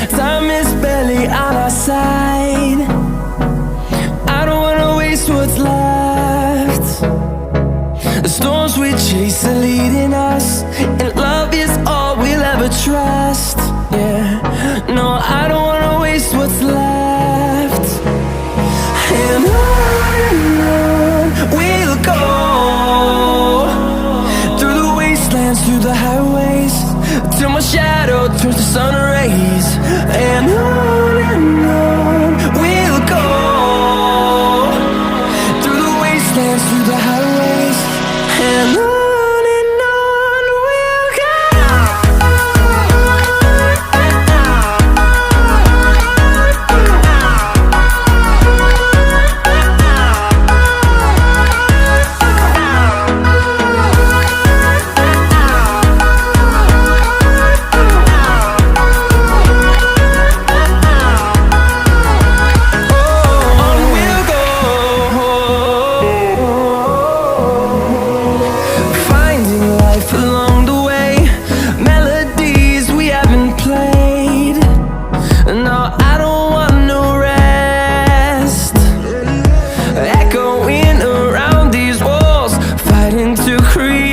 Time is barely on our side. I don't wanna waste what's left. The storms we chase are leading us, and love is all we'll ever trust. Yeah, no, I don't wanna waste what's left. And on we'll go, through the wastelands, through the highways, till my shadow turns to sun rays. And on we'll go, through the wastelands, through the highways, and on we'll go. No, I don't want no rest. Echoing around these walls, fighting to create